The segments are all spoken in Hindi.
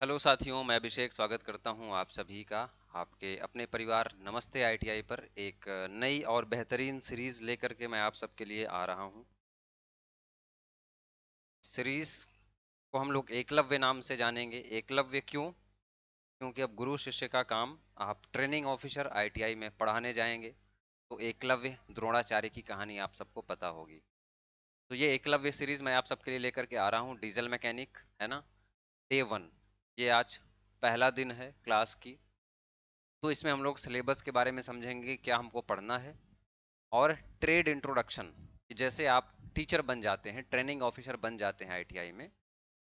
हेलो साथियों, मैं अभिषेक स्वागत करता हूं आप सभी का आपके अपने परिवार नमस्ते आईटीआई पर एक नई और बेहतरीन सीरीज लेकर के मैं आप सबके लिए आ रहा हूं। सीरीज को हम लोग एकलव्य नाम से जानेंगे। एकलव्य क्यों? क्योंकि अब गुरु शिष्य का काम आप ट्रेनिंग ऑफिसर आईटीआई में पढ़ाने जाएंगे, तो एकलव्य द्रोणाचार्य की कहानी आप सबको पता होगी। तो ये एकलव्य सीरीज मैं आप सबके लिए लेकर के आ रहा हूँ। डीजल मैकेनिक है ना, डे 1। ये आज पहला दिन है क्लास की। तो इसमें हम लोग सिलेबस के बारे में समझेंगे, क्या हमको पढ़ना है, और ट्रेड इंट्रोडक्शन। जैसे आप टीचर बन जाते हैं, ट्रेनिंग ऑफिसर बन जाते हैं आईटीआई में,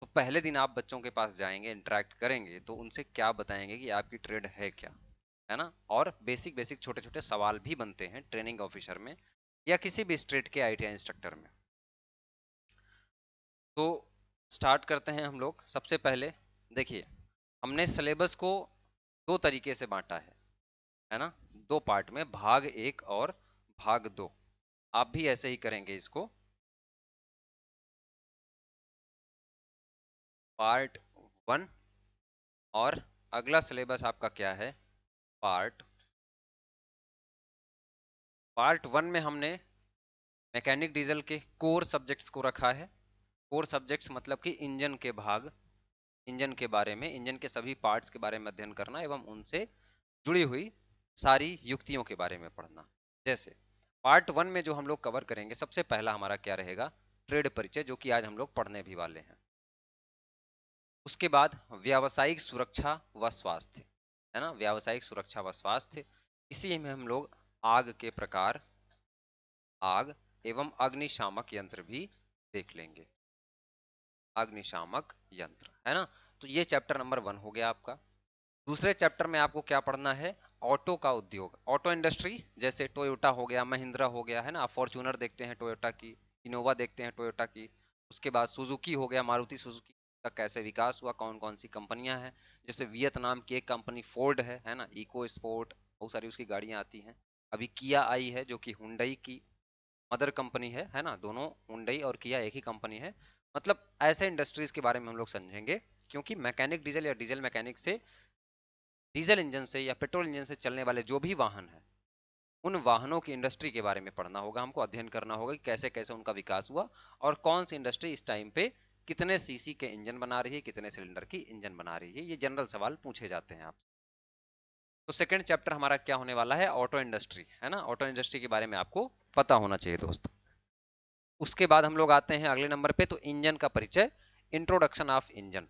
तो पहले दिन आप बच्चों के पास जाएंगे, इंटरेक्ट करेंगे, तो उनसे क्या बताएंगे कि आपकी ट्रेड है क्या, है ना। और बेसिक बेसिक छोटे छोटे सवाल भी बनते हैं ट्रेनिंग ऑफिसर में या किसी भी स्ट्रेट के आईटीआई इंस्ट्रक्टर में। तो स्टार्ट करते हैं हम लोग। सबसे पहले देखिए, हमने सिलेबस को दो तरीके से बांटा है ना, दो पार्ट में, भाग 1 और भाग 2। आप भी ऐसे ही करेंगे इसको। पार्ट 1 और अगला सिलेबस आपका क्या है, पार्ट पार्ट 1 में हमने मैकेनिक डीजल के कोर सब्जेक्ट्स को रखा है। कोर सब्जेक्ट्स मतलब कि इंजन के भाग, इंजन के बारे में, इंजन के सभी पार्ट्स के बारे में अध्ययन करना एवं उनसे जुड़ी हुई सारी युक्तियों के बारे में पढ़ना। जैसे पार्ट 1 में जो हम लोग कवर करेंगे, सबसे पहला हमारा क्या रहेगा, ट्रेड परिचय, जो कि आज हम लोग पढ़ने भी वाले हैं। उसके बाद व्यावसायिक सुरक्षा व स्वास्थ्य, है ना, व्यावसायिक सुरक्षा व स्वास्थ्य। इसी में हम लोग आग के प्रकार, आग एवं अग्निशामक यंत्र भी देख लेंगे। अग्निशामक यंत्र, है ना। तो ये चैप्टर नंबर 1 हो गया आपका। दूसरे चैप्टर में आपको क्या पढ़ना है, ऑटो का उद्योग, ऑटो इंडस्ट्री। जैसे टोयोटा हो गया, महिंद्रा हो गया, है ना, आप फॉर्च्यूनर देखते हैं टोयोटा की, इनोवा देखते हैं टोयोटा की। उसके बाद सुजुकी हो गया, मारुति सुजुकी का कैसे विकास हुआ, कौन कौन सी कंपनियां हैं। जैसे वियतनाम की एक कंपनी फोर्ड है ना, इको स्पोर्ट, बहुत सारी उसकी गाड़ियां आती हैं। अभी किया आई है, जो कि हुंडई की मदर कंपनी है ना। दोनों हुंडई और किया एक ही कंपनी है। मतलब ऐसे इंडस्ट्रीज के बारे में हम लोग समझेंगे, क्योंकि मैकेनिक डीजल या डीजल मैकेनिक से, डीजल इंजन से या पेट्रोल इंजन से चलने वाले जो भी वाहन हैं, उन वाहनों की इंडस्ट्री के बारे में पढ़ना होगा हमको, अध्ययन करना होगा कि कैसे कैसे उनका विकास हुआ और कौन सी इंडस्ट्री इस टाइम पे कितने सीसी के इंजन बना रही है, कितने सिलेंडर की इंजन बना रही है। ये जनरल सवाल पूछे जाते हैं आप। तो सेकंड चैप्टर हमारा क्या होने वाला है, ऑटो इंडस्ट्री, है ना। ऑटो इंडस्ट्री के बारे में आपको पता होना चाहिए दोस्तों। उसके बाद हम लोग आते हैं अगले नंबर पे, तो इंजन का परिचय, इंट्रोडक्शन ऑफ इंजन।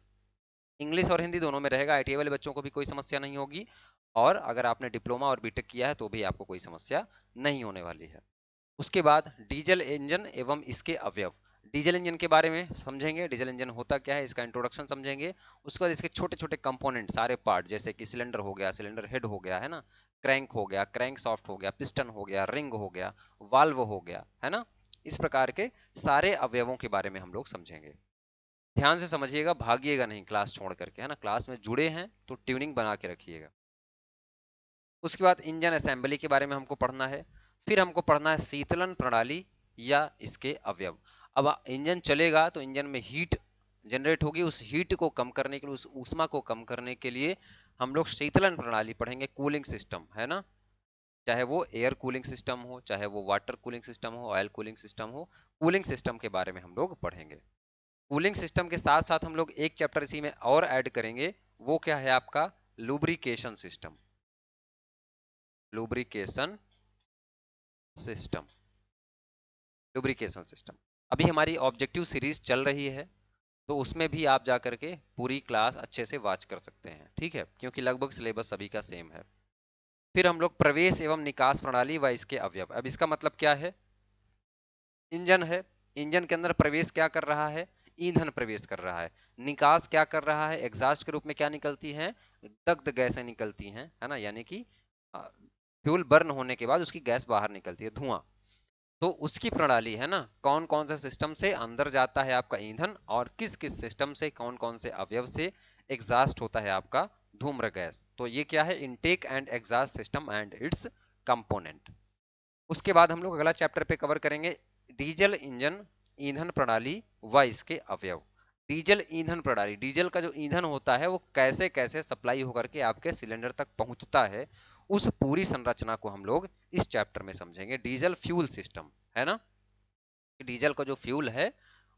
इंग्लिश और हिंदी दोनों में रहेगा, आईटीआई वाले बच्चों को भी कोई समस्या नहीं होगी, और अगर आपने डिप्लोमा और बीटेक किया है तो भी आपको कोई समस्या नहीं होने वाली है। उसके बाद डीजल इंजन एवं इसके अवयव, डीजल इंजन के बारे में समझेंगे, डीजल इंजन होता क्या है, इसका इंट्रोडक्शन समझेंगे। उसके बाद इसके छोटे छोटे कंपोनेंट, सारे पार्ट, जैसे कि सिलेंडर हो गया, सिलेंडर हेड हो गया, है ना, क्रैंक हो गया, क्रैंक सॉफ्ट हो गया, पिस्टन हो गया, रिंग हो गया, वाल्व हो गया, है ना। इस प्रकार के सारे अवयवों के बारे में हम लोग समझेंगे। ध्यान से समझिएगा, भागिएगा नहीं क्लास छोड़ करके, है ना। क्लास में जुड़े हैं तो ट्यूनिंग बना के रखिएगा। उसके बाद इंजन असेंबली के बारे में हमको पढ़ना है। फिर हमको पढ़ना है शीतलन प्रणाली या इसके अवयव। अब इंजन चलेगा तो इंजन में हीट जनरेट होगी, उस हीट को कम करने के लिए, उस ऊष्मा को कम करने के लिए हम लोग शीतलन प्रणाली पढ़ेंगे, कूलिंग सिस्टम, है ना। चाहे वो एयर कूलिंग सिस्टम हो, चाहे वो वाटर कूलिंग सिस्टम हो, ऑयल कूलिंग सिस्टम हो, कूलिंग सिस्टम के बारे में हम लोग पढ़ेंगे। कूलिंग सिस्टम के साथ साथ हम लोग एक चैप्टर इसी में और ऐड करेंगे, वो क्या है आपका, lubrication system. Lubrication system, lubrication system. अभी हमारी ऑब्जेक्टिव सीरीज चल रही है, तो उसमें भी आप जा करके पूरी क्लास अच्छे से वॉच कर सकते हैं, ठीक है, क्योंकि लगभग सिलेबस सभी का सेम है। फिर हम लोग प्रवेश एवं निकास प्रणाली व इसके अवयव। अब इसका मतलब क्या है, इंजन है, इंजन के अंदर प्रवेश क्या कर रहा है, ईंधन प्रवेश कर रहा है। निकास क्या कर रहा है, एग्जॉस्ट के रूप में क्या निकलती है, दग्ध गैसें निकलती हैं, है ना, यानी कि फ्यूल बर्न होने के बाद उसकी गैस बाहर निकलती है, धुआं। तो उसकी प्रणाली, है ना, कौन कौन से सिस्टम से अंदर जाता है आपका ईंधन, और किस किस सिस्टम से, कौन कौन से अवयव से एग्जॉस्ट होता है आपका धूम्र गैस। तो ये क्या है, intake and exhaust system and it's component. उसके बाद हम लोग अगला चैप्टर पे कवर करेंगे, डीजल इंजन ईंधन प्रणाली व इसके अवयव। डीजल ईंधन प्रणाली, डीजल का जो ईंधन होता है वो कैसे कैसे सप्लाई होकर के आपके सिलेंडर तक पहुंचता है, उस पूरी संरचना को हम लोग इस चैप्टर में समझेंगे। डीजल फ्यूल सिस्टम है ना, डीजल का जो फ्यूल है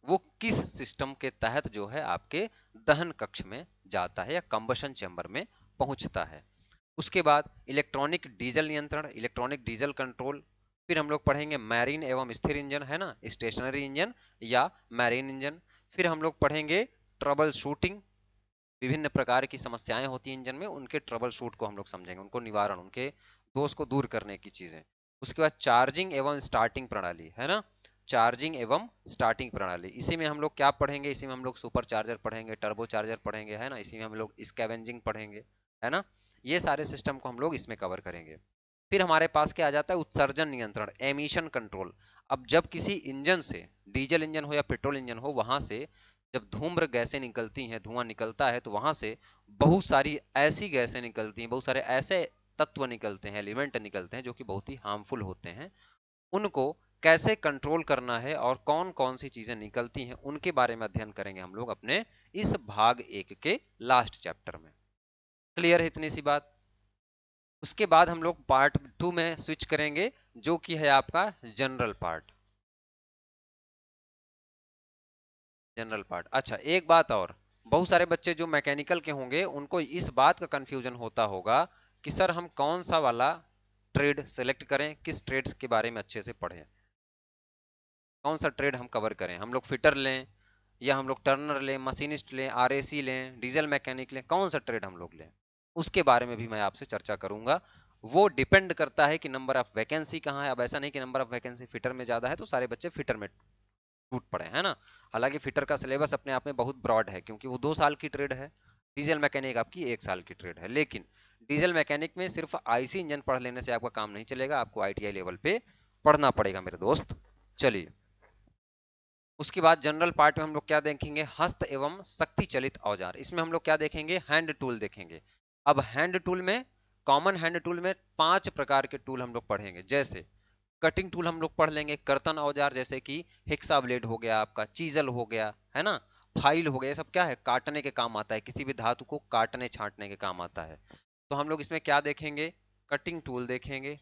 वो किस सिस्टम के तहत जो है आपके दहन कक्ष में जाता है या कंबशन चैम्बर में पहुंचता है। उसके बाद इलेक्ट्रॉनिक डीजल नियंत्रण, इलेक्ट्रॉनिक डीजल कंट्रोल। फिर हम लोग पढ़ेंगे मैरीन एवं स्थिर इंजन, है ना, स्टेशनरी इंजन या मैरीन इंजन। फिर हम लोग पढ़ेंगे ट्रबल शूटिंग, विभिन्न प्रकार की समस्याएं होती हैं इंजन में, उनके ट्रबल शूट को हम लोग समझेंगे, उनको निवारण, उनके दोष को दूर करने की चीजें। उसके बाद चार्जिंग एवं स्टार्टिंग प्रणाली, है ना, चार्जिंग एवं स्टार्टिंग प्रणाली, इसी में हम लोग क्या पढ़ेंगे, इसी में हम लोग सुपर चार्जर पढ़ेंगे, टर्बो चार्जर पढ़ेंगे, है ना, इसी में हम लोग स्कैवेंजिंग पढ़ेंगे, है ना। ये सारे सिस्टम को हम लोग इसमें कवर करेंगे। फिर हमारे पास क्या आ जाता है, उत्सर्जन नियंत्रण, एमिशन कंट्रोल। अब जब किसी इंजन से, डीजल इंजन हो या पेट्रोल इंजन हो, वहां से जब धूम्र गैसें निकलती हैं, धुआं निकलता है, तो वहां से बहुत सारी ऐसी गैसें निकलती हैं, बहुत सारे ऐसे तत्व निकलते हैं, एलिमेंट निकलते हैं जो कि बहुत ही हार्मफुल होते हैं। उनको कैसे कंट्रोल करना है और कौन कौन सी चीजें निकलती हैं उनके बारे में अध्ययन करेंगे हम लोग अपने इस भाग 1 के लास्ट चैप्टर में। क्लियर है इतनी सी बात। उसके बाद हम लोग पार्ट 2 में स्विच करेंगे, जो कि है आपका जनरल पार्ट। जनरल पार्ट, अच्छा एक बात और, बहुत सारे बच्चे जो मैकेनिकल के होंगे उनको इस बात का कंफ्यूजन होता होगा कि सर हम कौन सा वाला ट्रेड सेलेक्ट करें, किस ट्रेड्स के बारे में अच्छे से पढ़ें, कौन सा ट्रेड हम कवर करें, हम लोग फिटर लें या हम लोग टर्नर लें, मशीनिस्ट लें, आरएसी लें, डीजल मैकेनिक लें, कौन सा ट्रेड हम लोग लें, उसके बारे में भी मैं आपसे चर्चा करूंगा। वो डिपेंड करता है कि नंबर ऑफ वैकेंसी कहाँ है। अब ऐसा नहीं कि नंबर ऑफ वैकेंसी फिटर में ज्यादा है तो सारे बच्चे फिटर में टूट पड़े, है ना। हालांकि फिटर का सिलेबस अपने आप में बहुत ब्रॉड है, क्योंकि वो 2 साल की ट्रेड है, डीजल मैकेनिक आपकी 1 साल की ट्रेड है। लेकिन डीजल मैकेनिक में सिर्फ आईसी इंजन पढ़ लेने से आपका काम नहीं चलेगा, आपको आईटीआई लेवल पे पढ़ना पड़ेगा मेरे दोस्त। चलिए, उसके बाद जनरल पार्ट में हम लोग क्या देखेंगे, हस्त एवं शक्ति चलित औजार। इसमें हम लोग क्या देखेंगे, हैंड टूल देखेंगे। अब हैंड टूल में, कॉमन हैंड टूल में 5 प्रकार के टूल हम लोग पढ़ेंगे। जैसे कटिंग टूल हम लोग पढ़ लेंगे, कर्तन औजार जैसे कि हेक्सा ब्लेड हो गया, आपका चीजल हो गया, है ना, फाइल हो गया, ये सब क्या है, काटने के काम आता है, किसी भी धातु को काटने छांटने के काम आता है। तो हम लोग इसमें क्या देखेंगे, कटिंग टूल देखेंगे,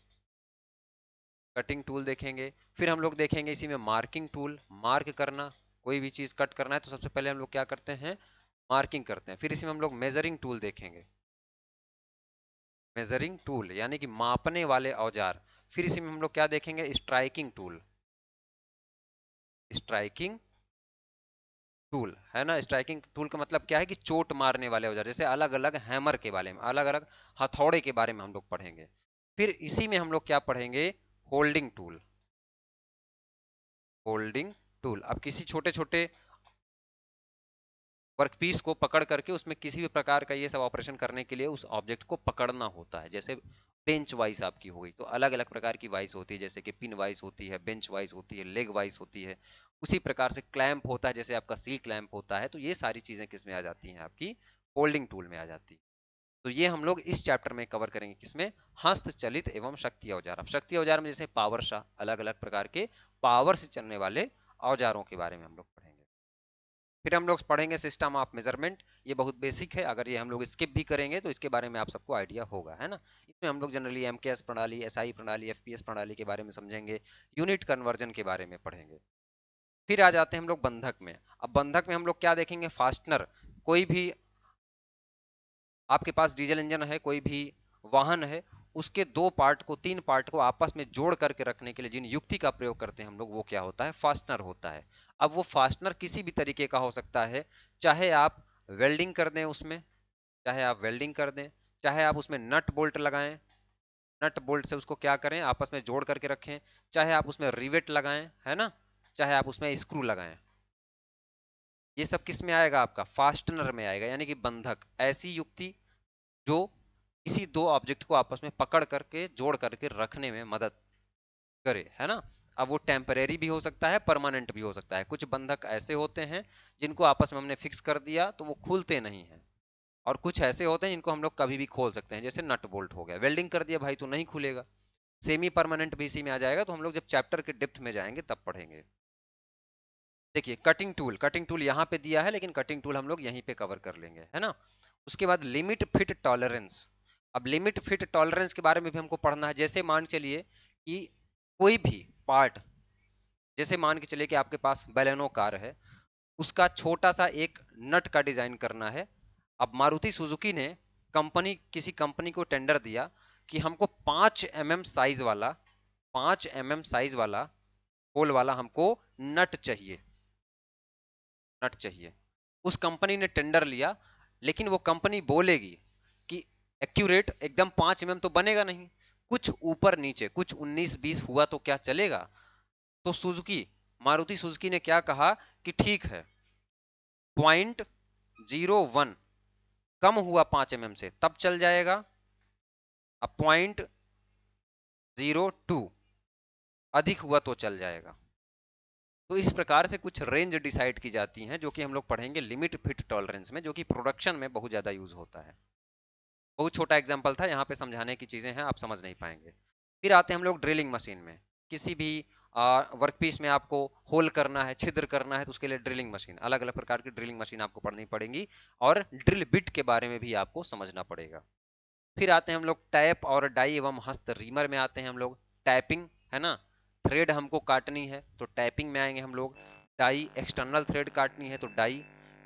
कटिंग टूल देखेंगे। फिर हम लोग देखेंगे इसी में मार्किंग टूल, मार्क करना, कोई भी चीज कट करना है तो सबसे पहले हम लोग क्या करते हैं, मार्किंग करते हैं। फिर इसी में हम लोग मेजरिंग टूल देखेंगे, मेजरिंग टूल यानी कि मापने वाले औजार। फिर इसी में हम लोग क्या देखेंगे, स्ट्राइकिंग टूल, स्ट्राइकिंग टूल, है ना। स्ट्राइकिंग टूल का मतलब क्या है कि चोट मारने वाले औजार, जैसे अलग अलग हैमर के बारे में, अलग अलग हथौड़े के बारे में हम लोग पढ़ेंगे। फिर इसी में हम लोग क्या पढ़ेंगे, होल्डिंग टूल, होल्डिंग टूल। अब किसी छोटे छोटे वर्कपीस को पकड़ करके उसमें किसी भी प्रकार का ये सब ऑपरेशन करने के लिए उस ऑब्जेक्ट को पकड़ना होता है। जैसे बेंच वाइस आपकी हो गई, तो अलग अलग प्रकार की वाइस होती है, जैसे कि पिन वाइस होती है, बेंच वाइस होती है, लेग वाइस होती है। उसी प्रकार से क्लैंप होता है, जैसे आपका सी क्लैंप होता है। तो ये सारी चीजें किस में आ जाती हैं, आपकी होल्डिंग टूल में आ जाती है। तो ये हम लोग इस चैप्टर में कवर करेंगे, किसमें, हस्तचलित एवं शक्ति औजार। अब शक्ति औजार में जैसे पावर शाह, अलग अलग प्रकार के पावर से चलने वाले औजारों के बारे में हम लोग पढ़ेंगे। फिर हम लोग पढ़ेंगे सिस्टम ऑफ मेजरमेंट, ये बहुत बेसिक है, अगर ये हम लोग स्किप भी करेंगे तो इसके बारे में आप सबको आइडिया होगा, है ना। इसमें हम लोग जनरली एमकेएस प्रणाली, एसआई प्रणाली, एफपीएस प्रणाली के बारे में समझेंगे, यूनिट कन्वर्जन के बारे में पढ़ेंगे। फिर आ जाते हैं हम लोग बंधक में। अब बंधक में हम लोग क्या देखेंगे, फास्टनर, कोई भी आपके पास डीजल इंजन है, कोई भी वाहन है, उसके 2 पार्ट को, 3 पार्ट को आपस में जोड़ करके रखने के लिए जिन युक्ति का प्रयोग करते हैं हम लोग, वो क्या होता है, फास्टनर होता है। अब वो फास्टनर किसी भी तरीके का हो सकता है, चाहे आप वेल्डिंग कर दें उसमें, चाहे आप वेल्डिंग कर दें, चाहे आप उसमें नट बोल्ट लगाएं, नट बोल्ट से उसको क्या करें, आपस में जोड़ करके रखें, चाहे आप उसमें रिवेट लगाएं, है ना, चाहे आप उसमें स्क्रू लगाएं, ये सब किस में आएगा, आपका फास्टनर में आएगा। यानी कि बंधक ऐसी युक्ति जो किसी 2 ऑब्जेक्ट को आपस में पकड़ करके जोड़ करके रखने में मदद करे, है ना। अब वो टेम्परेरी भी हो सकता है, परमानेंट भी हो सकता है। कुछ बंधक ऐसे होते हैं जिनको आपस में हमने फिक्स कर दिया तो वो खुलते नहीं हैं, और कुछ ऐसे होते हैं जिनको हम लोग कभी भी खोल सकते हैं, जैसे नट बोल्ट हो गया, वेल्डिंग कर दिया भाई तो नहीं खुलेगा। सेमी परमानेंट भी इसी में आ जाएगा, तो हम लोग जब चैप्टर के डेप्थ में जाएंगे तब पढ़ेंगे। देखिए कटिंग टूल यहाँ पे दिया है, लेकिन कटिंग टूल हम लोग यहीं पे कवर कर लेंगे, है ना। उसके बाद लिमिट फिट टॉलरेंस। अब लिमिट फिट टॉलरेंस के बारे में भी हमको पढ़ना है। जैसे मान चलिए कि कोई भी पार्ट, जैसे मान के चलिए कि आपके पास बैलेनो कार है, उसका छोटा सा एक नट का डिजाइन करना है। अब मारुति सुजुकी ने किसी कंपनी को टेंडर दिया कि हमको 5 mm साइज वाला, 5 mm साइज वाला होल वाला हमको नट चाहिए, नट चाहिए। उस कंपनी ने टेंडर लिया, लेकिन वो कंपनी बोलेगी कि एक्यूरेट एकदम 5 mm तो बनेगा नहीं, कुछ ऊपर नीचे, कुछ 19-20 हुआ तो क्या चलेगा। तो मारुति सुजुकी ने क्या कहा कि ठीक है, 0.01 कम हुआ 5 mm से तब चल जाएगा, अब 0.02 अधिक हुआ तो चल जाएगा। तो इस प्रकार से कुछ रेंज डिसाइड की जाती हैं, जो कि हम लोग पढ़ेंगे लिमिट फिट टॉलरेंस में, जो कि प्रोडक्शन में बहुत ज्यादा यूज होता है। बहुत छोटा एग्जांपल था, यहाँ पे समझाने की चीजें हैं, आप समझ नहीं पाएंगे। फिर आते हैं हम लोग ड्रिलिंग मशीन में। किसी भी वर्कपीस में आपको होल करना है, छिद्र करना है, तो उसके लिए ड्रिलिंग मशीन, अलग अलग प्रकार की ड्रिलिंग मशीन आपको पढ़नी पड़ेंगी, और ड्रिल बिट के बारे में भी आपको समझना पड़ेगा। फिर आते हैं हम लोग टैप और डाई एवं हस्त रीमर में आते हैं हम लोग। टैपिंग है ना, थ्रेड हमको काटनी है तो टैपिंग में आएंगे हम लोग। डाई, एक्सटर्नल थ्रेड काटनी है तो डाई।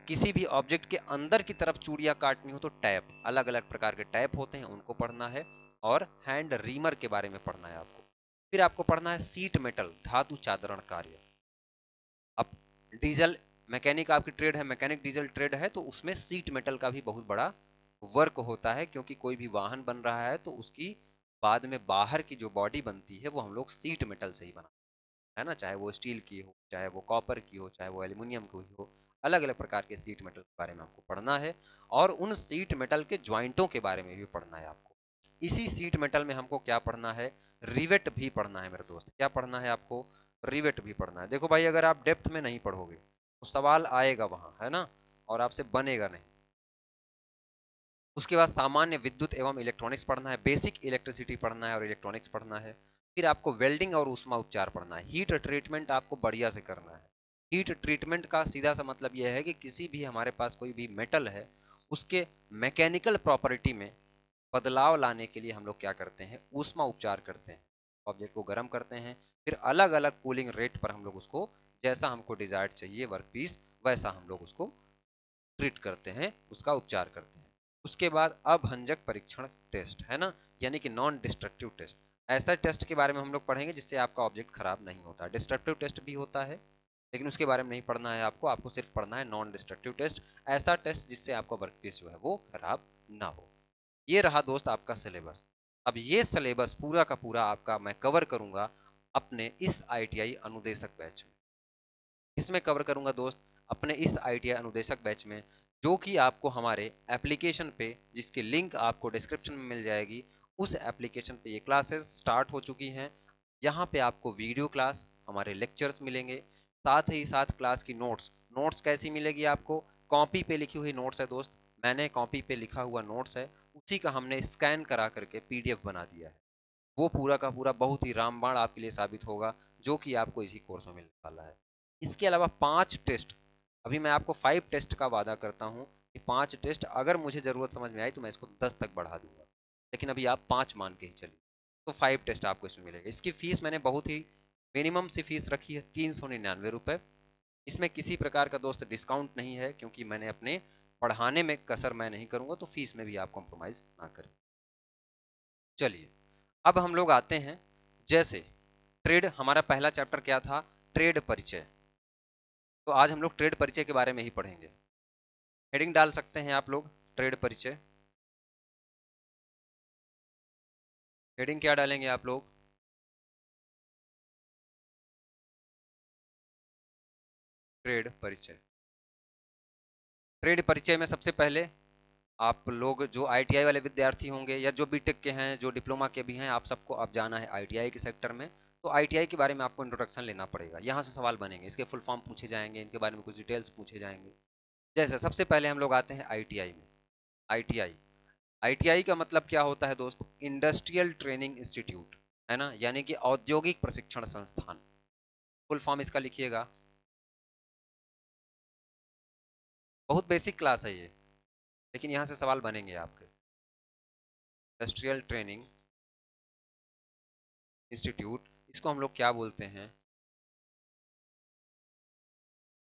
किसी भी ऑब्जेक्ट के अंदर की तरफ चूड़ियां काटनी हो तो टैप, अलग अलग प्रकार के टैप होते हैं, उनको पढ़ना है। और हैंड रीमर के बारे में पढ़ना है आपको। फिर आपको पढ़ना है सीट मेटल, धातु चादरण कार्य। अब डीजल मैकेनिक आपकी ट्रेड है, मैकेनिक डीजल ट्रेड है, तो उसमें सीट मेटल का भी बहुत बड़ा वर्क होता है, क्योंकि कोई भी वाहन बन रहा है तो उसकी बाद में बाहर की जो बॉडी बनती है वो हम लोग सीट मेटल से ही बना है ना, चाहे वो स्टील की हो, चाहे वो कॉपर की हो, चाहे वो एल्यूमिनियम की हो, अलग अलग प्रकार के सीट मेटल के बारे में आपको पढ़ना है। और उन सीट मेटल के ज्वाइंटों के बारे में भी पढ़ना है आपको। इसी सीट मेटल में हमको क्या पढ़ना है, रिवेट भी पढ़ना है मेरे दोस्त। क्या पढ़ना है आपको, रिवेट भी पढ़ना है। देखो भाई, अगर आप डेप्थ में नहीं पढ़ोगे तो सवाल आएगा वहां, है ना, और आपसे बनेगा नहीं। उसके बाद सामान्य विद्युत एवं इलेक्ट्रॉनिक्स पढ़ना है, बेसिक इलेक्ट्रिसिटी पढ़ना है और इलेक्ट्रॉनिक्स पढ़ना है। फिर आपको वेल्डिंग और ऊष्मा उपचार पढ़ना है। हीट ट्रीटमेंट आपको बढ़िया से करना है। हीट ट्रीटमेंट का सीधा सा मतलब यह है कि किसी भी हमारे पास कोई भी मेटल है, उसके मैकेनिकल प्रॉपर्टी में बदलाव लाने के लिए हम लोग क्या करते हैं, ऊष्मा उपचार करते हैं। ऑब्जेक्ट को गर्म करते हैं, फिर अलग अलग कूलिंग रेट पर हम लोग उसको, जैसा हमको डिजायर्ड चाहिए वर्कपीस, वैसा हम लोग उसको ट्रीट करते हैं, उसका उपचार करते हैं। उसके बाद अभंजक परीक्षण टेस्ट, है ना, यानी कि नॉन डिस्ट्रक्टिव टेस्ट। ऐसा टेस्ट के बारे में हम लोग पढ़ेंगे जिससे आपका ऑब्जेक्ट खराब नहीं होता। डिस्ट्रक्टिव टेस्ट भी होता है, लेकिन उसके बारे में नहीं पढ़ना है आपको। आपको सिर्फ पढ़ना है नॉन डिस्ट्रक्टिव टेस्ट, ऐसा टेस्ट जिससे आपका वर्कपीस जो है वो खराब ना हो। ये रहा दोस्त आपका सिलेबस। अब ये सिलेबस पूरा का पूरा आपका मैं कवर करूंगा अपने इस आईटीआई अनुदेशक बैच में। इसमें कवर करूंगा दोस्त अपने इस आईटीआई अनुदेशक बैच में, जो कि आपको हमारे एप्लीकेशन पे, जिसकी लिंक आपको डिस्क्रिप्शन में मिल जाएगी, उस एप्लीकेशन पे ये क्लासेस स्टार्ट हो चुकी हैं। यहाँ पे आपको वीडियो क्लास, हमारे लेक्चर्स मिलेंगे, साथ ही साथ क्लास की नोट्स। नोट्स कैसी मिलेगी आपको, कॉपी पे लिखी हुई नोट्स है दोस्त। मैंने कॉपी पे लिखा हुआ नोट्स है, उसी का हमने स्कैन करा करके पीडीएफ बना दिया है। वो पूरा का पूरा बहुत ही रामबाण आपके लिए साबित होगा, जो कि आपको इसी कोर्स में मिलने वाला है। इसके अलावा 5 टेस्ट, अभी मैं आपको 5 टेस्ट का वादा करता हूँ कि 5 टेस्ट अगर मुझे ज़रूरत समझ में आई तो मैं इसको 10 तक बढ़ा दूंगा, लेकिन अभी आप 5 मान के ही चलिए। तो 5 टेस्ट आपको इसमें मिलेगा। इसकी फीस मैंने बहुत ही मिनिमम सी फीस रखी है, 399 रुपये। इसमें किसी प्रकार का दोस्त डिस्काउंट नहीं है, क्योंकि मैंने अपने पढ़ाने में कसर मैं नहीं करूंगा, तो फीस में भी आप कॉम्प्रोमाइज़ ना करें। चलिए, अब हम लोग आते हैं, जैसे ट्रेड, हमारा पहला चैप्टर क्या था, ट्रेड परिचय। तो आज हम लोग ट्रेड परिचय के बारे में ही पढ़ेंगे। हेडिंग डाल सकते हैं आप लोग, ट्रेड परिचय। हेडिंग क्या डालेंगे आप लोग, ट्रेड परिचय। ट्रेड परिचय में सबसे पहले आप लोग जो आईटीआई वाले विद्यार्थी होंगे, या जो बीटेक के हैं, जो डिप्लोमा के भी हैं, आप सबको अब जाना है आईटीआई के सेक्टर में। तो आईटीआई के बारे में आपको इंट्रोडक्शन लेना पड़ेगा। यहाँ से सवाल बनेंगे, इसके फुल फॉर्म पूछे जाएंगे, इनके बारे में कुछ डिटेल्स पूछे जाएंगे। जैसे सबसे पहले हम लोग आते हैं आईटीआई में। आईटीआई, आईटीआई का मतलब क्या होता है दोस्त, इंडस्ट्रियल ट्रेनिंग इंस्टीट्यूट, है ना, यानी कि औद्योगिक प्रशिक्षण संस्थान। फुल फॉर्म इसका लिखिएगा, बहुत बेसिक क्लास है ये, लेकिन यहाँ से सवाल बनेंगे आपके। इंडस्ट्रियल ट्रेनिंग इंस्टीट्यूट, इसको हम लोग क्या बोलते हैं?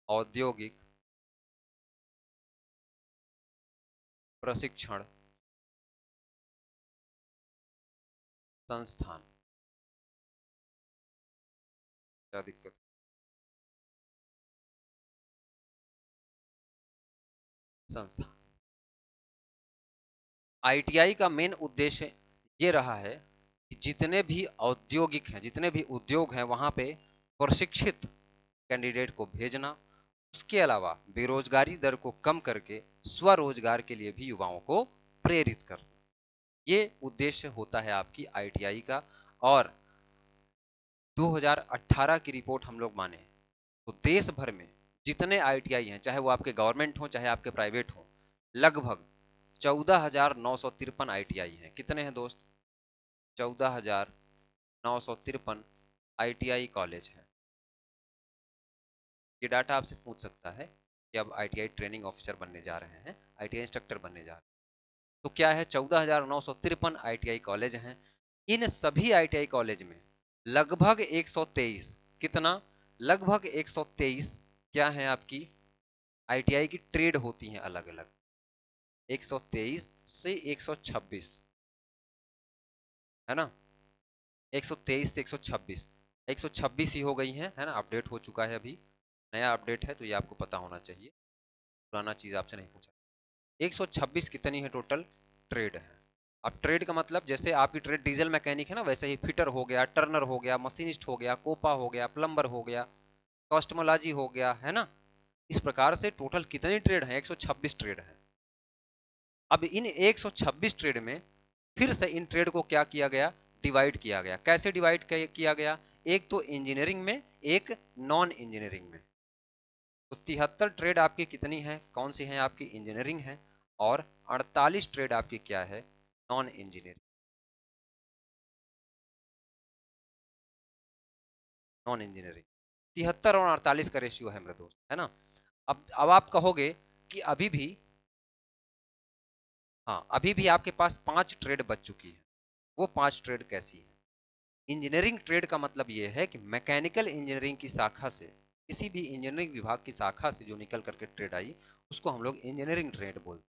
औद्योगिक प्रशिक्षण संस्थान। क्या दिक्कत? संस्थान। आईटीआई का मेन उद्देश्य ये रहा है कि जितने भी औद्योगिक हैं, जितने भी उद्योग हैं, वहां पे प्रशिक्षित कैंडिडेट को भेजना, उसके अलावा बेरोजगारी दर को कम करके स्वरोजगार के लिए भी युवाओं को प्रेरित करना, ये उद्देश्य होता है आपकी आईटीआई का। और 2018 की रिपोर्ट हम लोग माने तो देश भर में जितने आईटीआई हैं, चाहे वो आपके गवर्नमेंट हो चाहे आपके प्राइवेट हो, लगभग 14,953 आईटीआई हैं। कितने हैं दोस्त? 14,953 आईटीआई कॉलेज हैं। ये डाटा आपसे पूछ सकता है कि अब आईटीआई ट्रेनिंग ऑफिसर बनने जा रहे हैं, आईटीआई इंस्ट्रक्टर बनने जा रहे हैं, तो क्या है? 14,953 आईटीआई कॉलेज हैं। इन सभी आईटीआई कॉलेज में लगभग 123, कितना? लगभग 123 क्या है आपकी आईटीआई की ट्रेड होती हैं अलग अलग। 123 से 126, है ना? 123 से 126, 126 ही हो गई है ना? अपडेट हो चुका है, अभी नया अपडेट है, तो ये आपको पता होना चाहिए, पुराना चीज आपसे नहीं पूछा। 126 कितनी है टोटल ट्रेड है? अब ट्रेड का मतलब जैसे आपकी ट्रेड डीजल मैकेनिक है ना, वैसे ही फिटर हो गया, टर्नर हो गया, मशीनिस्ट हो गया, कोपा हो गया, प्लम्बर हो गया, कॉस्टमोलॉजी हो गया, है ना? इस प्रकार से टोटल कितनी ट्रेड है? 126 ट्रेड है। अब इन 126 ट्रेड में फिर से इन ट्रेड को क्या किया गया? डिवाइड किया गया। कैसे डिवाइड किया गया? एक तो इंजीनियरिंग में, एक नॉन इंजीनियरिंग में। तो 73 ट्रेड आपकी कितनी है? कौन सी है आपकी? इंजीनियरिंग है। और 48 ट्रेड आपकी क्या है? Non engineering. नॉन इंजीनियरिंग 73 और 48 का रेशियो है मेरे दोस्त, है ना? अब आप कहोगे कि अभी भी, हाँ, अभी भी आपके पास 5 ट्रेड बच चुकी है। वो 5 ट्रेड कैसी है? इंजीनियरिंग ट्रेड का मतलब ये है कि मैकेनिकल इंजीनियरिंग की शाखा से, किसी भी इंजीनियरिंग विभाग की शाखा से जो निकल करके ट्रेड आई, उसको हम लोग इंजीनियरिंग ट्रेड बोलते हैं।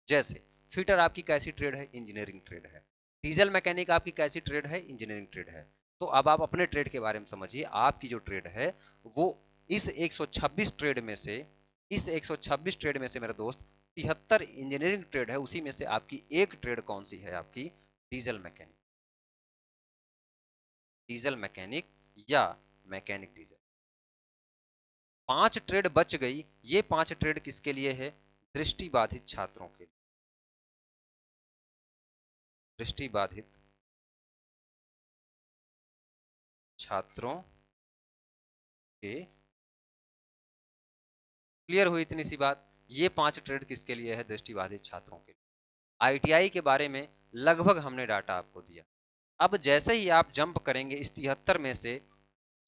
जैसे फिटर आपकी कैसी ट्रेड है? इंजीनियरिंग ट्रेड है। डीजल मैकेनिक आपकी कैसी ट्रेड है? इंजीनियरिंग ट्रेड है। तो अब आप अपने ट्रेड के बारे में समझिए। आपकी जो ट्रेड है वो इस 126 ट्रेड में से, इस 126 ट्रेड में से मेरे दोस्त 73 इंजीनियरिंग ट्रेड है, उसी में से आपकी एक ट्रेड कौन सी है? आपकी डीजल मैकेनिक। डीजल मैकेनिक या मैकेनिक डीजल। 5 ट्रेड बच गई। ये 5 ट्रेड किसके लिए है? दृष्टिबाधित छात्रों के लिए। दृष्टिबाधित छात्रों के, क्लियर हुई इतनी सी बात? ये 5 ट्रेड किसके लिए है? दृष्टिबाधित छात्रों के लिए। आईटीआई के बारे में लगभग हमने डाटा आपको दिया। अब जैसे ही आप जंप करेंगे इस 73 में से,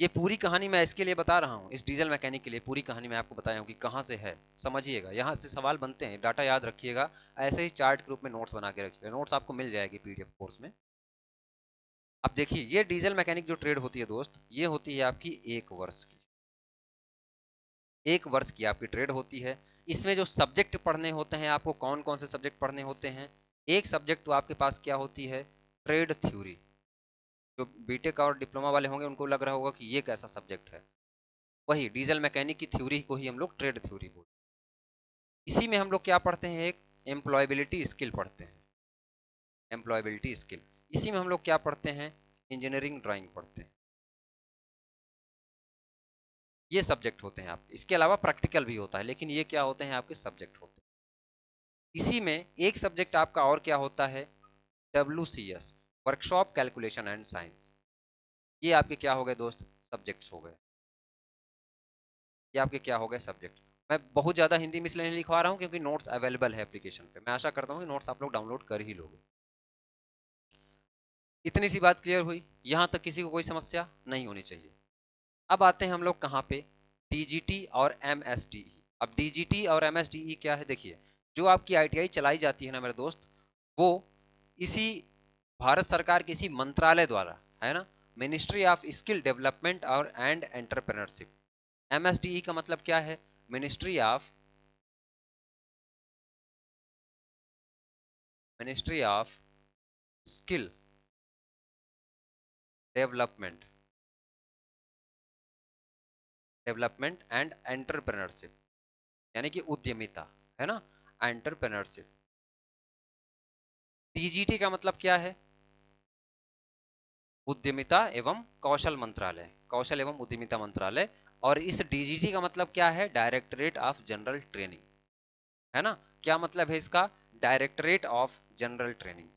ये पूरी कहानी मैं इसके लिए बता रहा हूँ, इस डीजल मैकेनिक के लिए पूरी कहानी मैं आपको बताया हूँ कि कहाँ से है। समझिएगा, यहाँ से सवाल बनते हैं, डाटा याद रखिएगा। ऐसे ही चार्ट के रूप में नोट्स बना के रखिएगा, नोट्स आपको मिल जाएगी पीडीएफ कोर्स में। अब देखिए, ये डीजल मैकेनिक जो ट्रेड होती है दोस्त, ये होती है आपकी 1 वर्ष की। 1 वर्ष की आपकी ट्रेड होती है। इसमें जो सब्जेक्ट पढ़ने होते हैं आपको, कौन कौन से सब्जेक्ट पढ़ने होते हैं? एक सब्जेक्ट तो आपके पास क्या होती है? Trade theory. जो बीटेक और डिप्लोमा वाले होंगे उनको लग रहा होगा कि ये कैसा सब्जेक्ट है। वही डीजल मैकेनिक की थ्योरी को ही हम लोग ट्रेड थ्योरी बोलते हैं। इसी में हम लोग क्या पढ़ते हैं? एक एम्प्लॉयबिलिटी स्किल पढ़ते हैं। Employability skill. इसी में हम लोग क्या पढ़ते हैं? इंजीनियरिंग ड्राइंग पढ़ते हैं। ये सब्जेक्ट होते हैं आपके। इसके अलावा प्रैक्टिकल भी होता है, लेकिन ये क्या होते हैं? आपके सब्जेक्ट होते हैं। इसी में एक सब्जेक्ट आपका और क्या होता है? WCS, workshop calculation and science. ये आपके क्या हो गए दोस्त? सब्जेक्ट्स हो गए। ये आपके क्या हो गए? सब्जेक्ट। मैं बहुत ज़्यादा हिंदी में इसलिए नहीं लिखवा रहा हूँ क्योंकि नोट्स अवेलेबल है एप्लीकेशन पे। मैं आशा करता हूँ कि नोट्स आप लोग डाउनलोड कर ही लोगे। इतनी सी बात क्लियर हुई? यहाँ तक किसी को कोई समस्या नहीं होनी चाहिए। अब आते हैं हम लोग कहाँ पे? टीजीटी और MST। अब डीजीटी और एमएसडीई क्या है, देखिए जो आपकी आईटीआई चलाई जाती है ना मेरे दोस्त, वो इसी भारत सरकार के इसी मंत्रालय द्वारा, है ना, मिनिस्ट्री ऑफ स्किल डेवलपमेंट और एंड एंटरप्रेन्योरशिप। एमएसडीई का मतलब क्या है, ministry of skill development and entrepreneurship, यानी कि उद्यमिता, है ना, एंटरप्रेन्योरशिप। डीजीटी का मतलब क्या है, उद्यमिता एवं कौशल मंत्रालय, कौशल एवं उद्यमिता मंत्रालय। और इस डीजीटी का मतलब क्या है, डायरेक्टरेट ऑफ जनरल ट्रेनिंग, है ना। क्या मतलब है इसका, डायरेक्टरेट ऑफ जनरल ट्रेनिंग।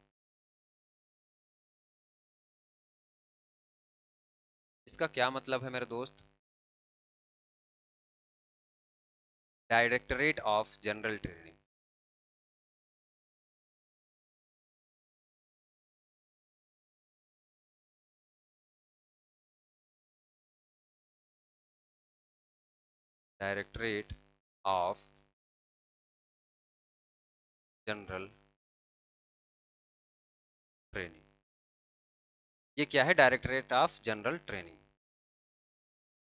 इसका क्या मतलब है मेरे दोस्त, directorate of general training. Directorate of general training, ये क्या है, डायरेक्टरेट ऑफ जनरल ट्रेनिंग।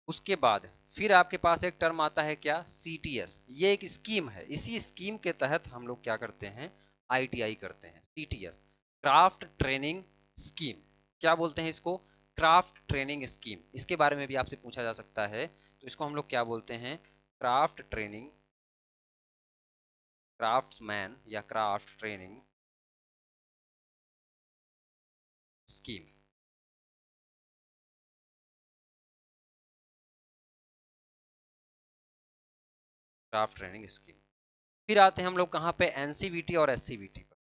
उसके बाद फिर आपके पास एक टर्म आता है क्या, सीटीएस। ये एक स्कीम है, इसी स्कीम के तहत हम लोग क्या करते हैं, आईटीआई करते हैं। सीटीएस, क्राफ्ट ट्रेनिंग स्कीम, क्या बोलते हैं इसको, क्राफ्ट ट्रेनिंग स्कीम। इसके बारे में भी आपसे पूछा जा सकता है, तो इसको हम लोग क्या बोलते हैं, क्राफ्ट ट्रेनिंग, क्राफ्ट्समैन या craft training scheme, craft training scheme. फिर आते हैं हम लोग कहाँ पे, एनसीवीटी और एससीवीटी पर।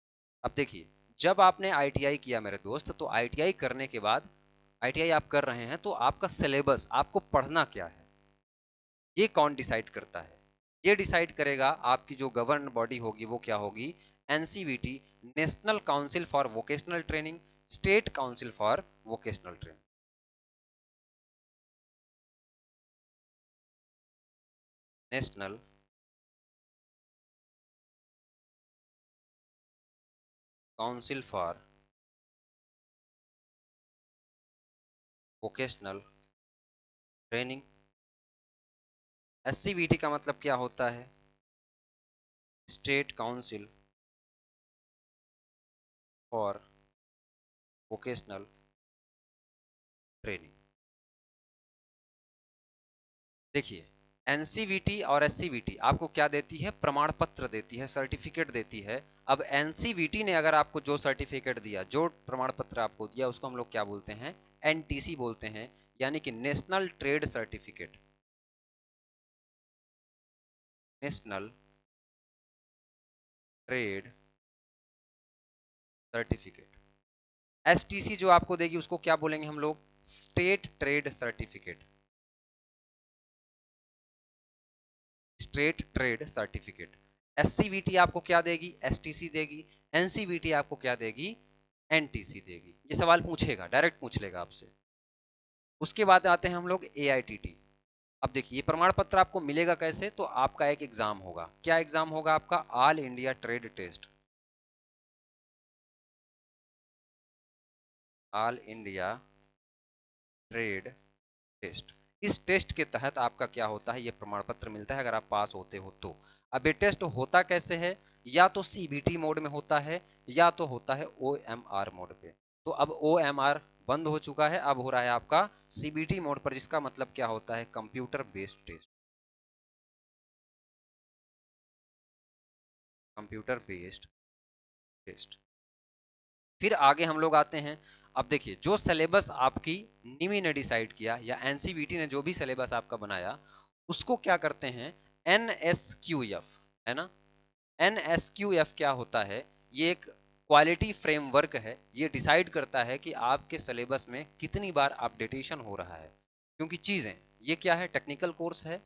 अब देखिए, जब आपने आईटीआई किया मेरे दोस्त, तो आईटीआई करने के बाद, आईटीआई आप कर रहे हैं तो आपका सिलेबस, आपको पढ़ना क्या है, ये कौन डिसाइड करता है, ये डिसाइड करेगा आपकी जो गवर्न बॉडी होगी, वो क्या होगी, NCVT, national council for vocational training, state council for vocational training. National council for vocational training. SCVT का मतलब क्या होता है, state council for vocational training. देखिए, एनसीवीटी और एससीवीटी आपको क्या देती है, प्रमाण पत्र देती है, सर्टिफिकेट देती है। अब एनसीवीटी ने अगर आपको जो सर्टिफिकेट दिया, जो प्रमाण पत्र आपको दिया, उसको हम लोग क्या बोलते हैं, एनटीसी बोलते हैं, यानी कि national trade certificate, national trade certificate. STC जो आपको देगी उसको क्या बोलेंगे हम लोग, state trade certificate, state trade certificate. SCVT आपको क्या देगी, एसटीसी देगी। एनसीवीटी आपको क्या देगी, एनटीसी देगी। ये सवाल पूछेगा, डायरेक्ट पूछ लेगा आपसे। उसके बाद आते हैं हम लोग एआईटीटी। अब देखिए, ये प्रमाण पत्र आपको मिलेगा कैसे, तो आपका एक एग्जाम होगा, क्या एग्जाम होगा आपका, all India trade test, all India trade test. इस टेस्ट के तहत आपका क्या होता है, ये प्रमाण पत्र मिलता है, अगर आप पास होते हो तो। अब ये टेस्ट होता कैसे है, या तो सीबीटी मोड में होता है, या तो होता है ओएमआर मोड पे। तो अब ओएमआर बंद हो चुका है, अब हो रहा है आपका सीबीटी मोड पर, जिसका मतलब क्या होता है, computer based test, computer based test. फिर आगे हम लोग आते हैं। अब देखिए, जो सिलेबस आपकी निमी ने डिसाइड किया, या एनसीवीटी ने जो भी सिलेबस आपका बनाया, उसको क्या करते हैं, एनएसक्यूएफ, है ना। एनएसक्यूएफ क्या होता है, ये एक क्वालिटी फ्रेमवर्क है। ये डिसाइड करता है कि आपके सिलेबस में कितनी बार अपडेटेशन हो रहा है, क्योंकि चीज़ें, ये क्या है, टेक्निकल कोर्स है।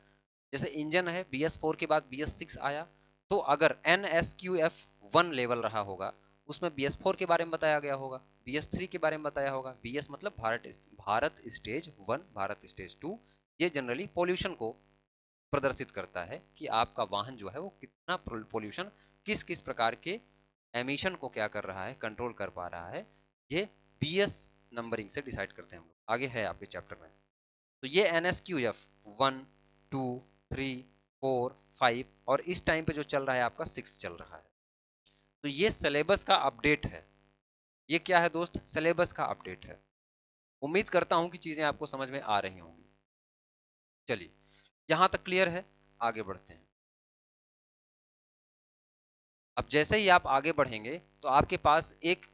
जैसे इंजन है, BS4 के बाद BS6 आया, तो अगर NSQF1 लेवल रहा होगा, उसमें BS4 के बारे में बताया गया होगा, BS3 के बारे में बताया होगा। BS मतलब भारत, भारत स्टेज 1, भारत स्टेज 2। ये जनरली पॉल्यूशन को प्रदर्शित करता है कि आपका वाहन जो है वो कितना पोल्यूशन, किस किस प्रकार के एमिशन को क्या कर रहा है, कंट्रोल कर पा रहा है। ये बीएस नंबरिंग से डिसाइड करते हैं हम लोग। आगे है आपके चैप्टर में। तो ये NSQF 1 2 3 4 5 और इस टाइम पे जो चल रहा है आपका 6 चल रहा है। तो ये सिलेबस का अपडेट है। ये क्या है दोस्त? सिलेबस का अपडेट है। उम्मीद करता हूं कि चीजें आपको समझ में आ रही होंगी। चलिए, यहां तक क्लियर है, आगे बढ़ते हैं। अब जैसे ही आप आगे बढ़ेंगे तो आपके पास एक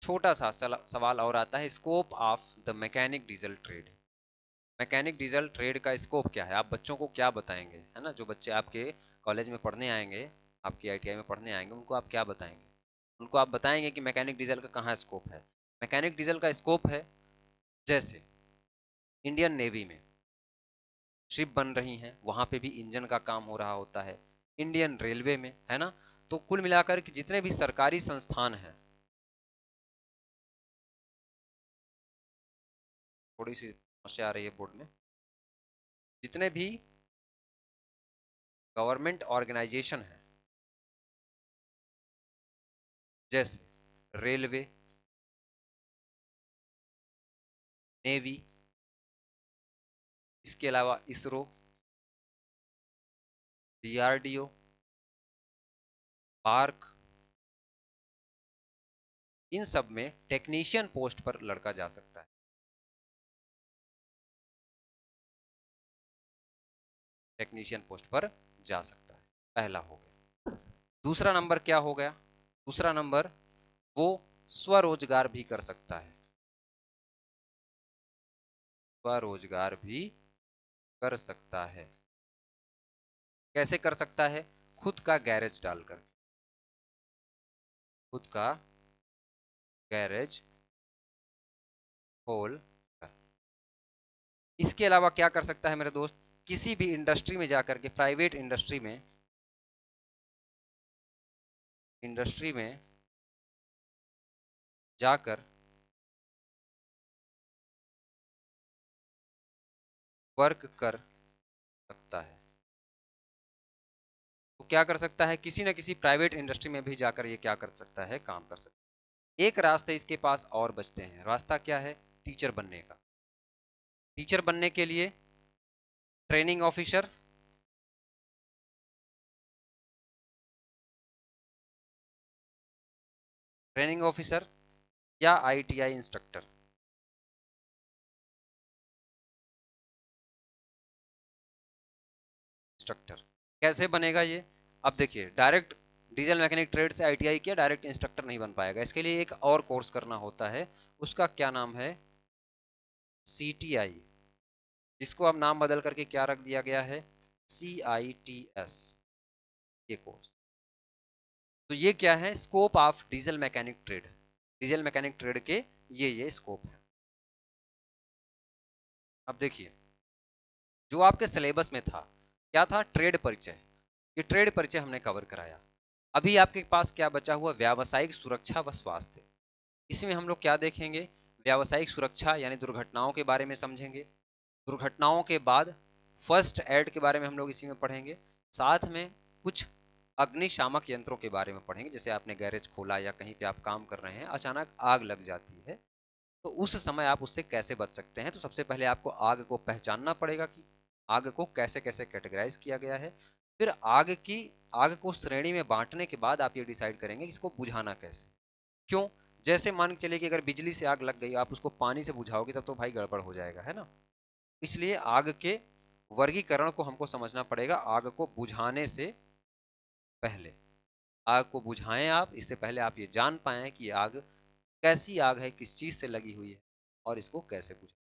छोटा सा सवाल और आता है, scope of the mechanic diesel trade. Mechanic diesel trade का स्कोप क्या है? आप बच्चों को क्या बताएंगे, है ना? जो बच्चे आपके कॉलेज में पढ़ने आएंगे, आपकी ITI में पढ़ने आएंगे, उनको आप क्या बताएंगे? उनको आप बताएंगे कि मैकेनिक डीजल का कहाँ स्कोप है। मैकेनिक डीजल का स्कोप है, जैसे इंडियन नेवी में शिप बन रही हैं, वहां पे भी इंजन का काम हो रहा होता है। इंडियन रेलवे में, है ना? तो कुल मिलाकर के जितने भी सरकारी संस्थान हैं, थोड़ी सी समस्या आ रही है बोर्ड में, जितने भी गवर्नमेंट ऑर्गेनाइजेशन है, जैसे रेलवे, नेवी, इसके अलावा इसरो, DRDO, पार्क, इन सब में टेक्नीशियन पोस्ट पर लड़का जा सकता है। टेक्नीशियन पोस्ट पर जा सकता है, पहला हो गया। दूसरा नंबर क्या हो गया? दूसरा नंबर, वो स्वरोजगार भी कर सकता है। स्वरोजगार भी कर सकता है। कैसे कर सकता है? खुद का गैरेज डालकर, खुद का गैरेज खोल कर। इसके अलावा क्या कर सकता है मेरे दोस्त? किसी भी इंडस्ट्री में जाकर के, प्राइवेट इंडस्ट्री में जाकर वर्क कर सकता है। तो क्या कर सकता है? किसी न किसी प्राइवेट इंडस्ट्री में भी जाकर ये क्या कर सकता है? काम कर सकता है। एक रास्ते इसके पास और बचते हैं। रास्ता क्या है? टीचर बनने का। टीचर बनने के लिए ट्रेनिंग ऑफिसर, ट्रेनिंग ऑफिसर या ITI इंस्ट्रक्टर। इंस्ट्रक्टर कैसे बनेगा ये? अब देखिए, डायरेक्ट डीजल मैकेनिक ट्रेड से ITI किया, डायरेक्ट इंस्ट्रक्टर नहीं बन पाएगा। इसके लिए एक और कोर्स करना होता है, उसका क्या नाम है? CTI, जिसको अब नाम बदल करके क्या रख दिया गया है? CITS, ये कोर्स। तो ये क्या है? Scope of diesel mechanic trade. Diesel mechanic trade के ये स्कोप है। अब देखिए, जो आपके सिलेबस में था, क्या था? ट्रेड परिचय। ये ट्रेड परिचय हमने कवर कराया। अभी आपके पास क्या बचा हुआ? व्यावसायिक सुरक्षा व स्वास्थ्य। इसमें हम लोग क्या देखेंगे? व्यावसायिक सुरक्षा यानी दुर्घटनाओं के बारे में समझेंगे। दुर्घटनाओं के बाद फर्स्ट एड के बारे में हम लोग इसी में पढ़ेंगे। साथ में कुछ अग्निशामक यंत्रों के बारे में पढ़ेंगे। जैसे आपने गैरेज खोला या कहीं पे आप काम कर रहे हैं, अचानक आग लग जाती है, तो उस समय आप उससे कैसे बच सकते हैं। तो सबसे पहले आपको आग को पहचानना पड़ेगा कि आग को कैसे कैसे कैटेगराइज किया गया है। फिर आग को श्रेणी में बांटने के बाद आप ये डिसाइड करेंगे कि इसको बुझाना कैसे। क्यों? जैसे मान के चलिए कि अगर बिजली से आग लग गई, आप उसको पानी से बुझाओगे तब तो भाई गड़बड़ हो जाएगा, है ना? इसलिए आग के वर्गीकरण को हमको समझना पड़ेगा आग को बुझाने से पहले। आग को बुझाएं आप, इससे पहले आप ये जान पाएं कि आग कैसी आग है, किस चीज से लगी हुई है और इसको कैसे बुझाएं।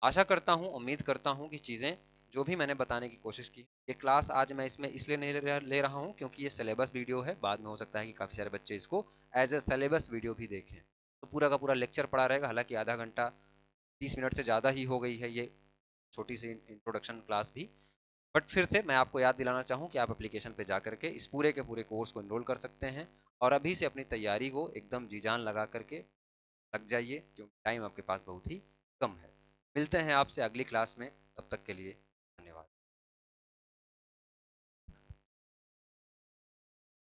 आशा करता हूं, उम्मीद करता हूं कि चीजें जो भी मैंने बताने की कोशिश की, ये क्लास आज मैं इसमें इसलिए नहीं ले रहा हूं क्योंकि ये सिलेबस वीडियो है। बाद में हो सकता है कि काफी सारे बच्चे इसको एज ए सिलेबस वीडियो भी देखें, तो पूरा का पूरा लेक्चर पढ़ा रहेगा। हालांकि आधा घंटा 30 मिनट से ज़्यादा ही हो गई है ये छोटी सी इंट्रोडक्शन क्लास भी। बट फिर से मैं आपको याद दिलाना चाहूँ कि आप एप्लीकेशन पे जा करके इस पूरे के पूरे कोर्स को इनरोल कर सकते हैं और अभी से अपनी तैयारी को एकदम जी जान लगा करके लग जाइए, क्योंकि टाइम आपके पास बहुत ही कम है। मिलते हैं आपसे अगली क्लास में, तब तक के लिए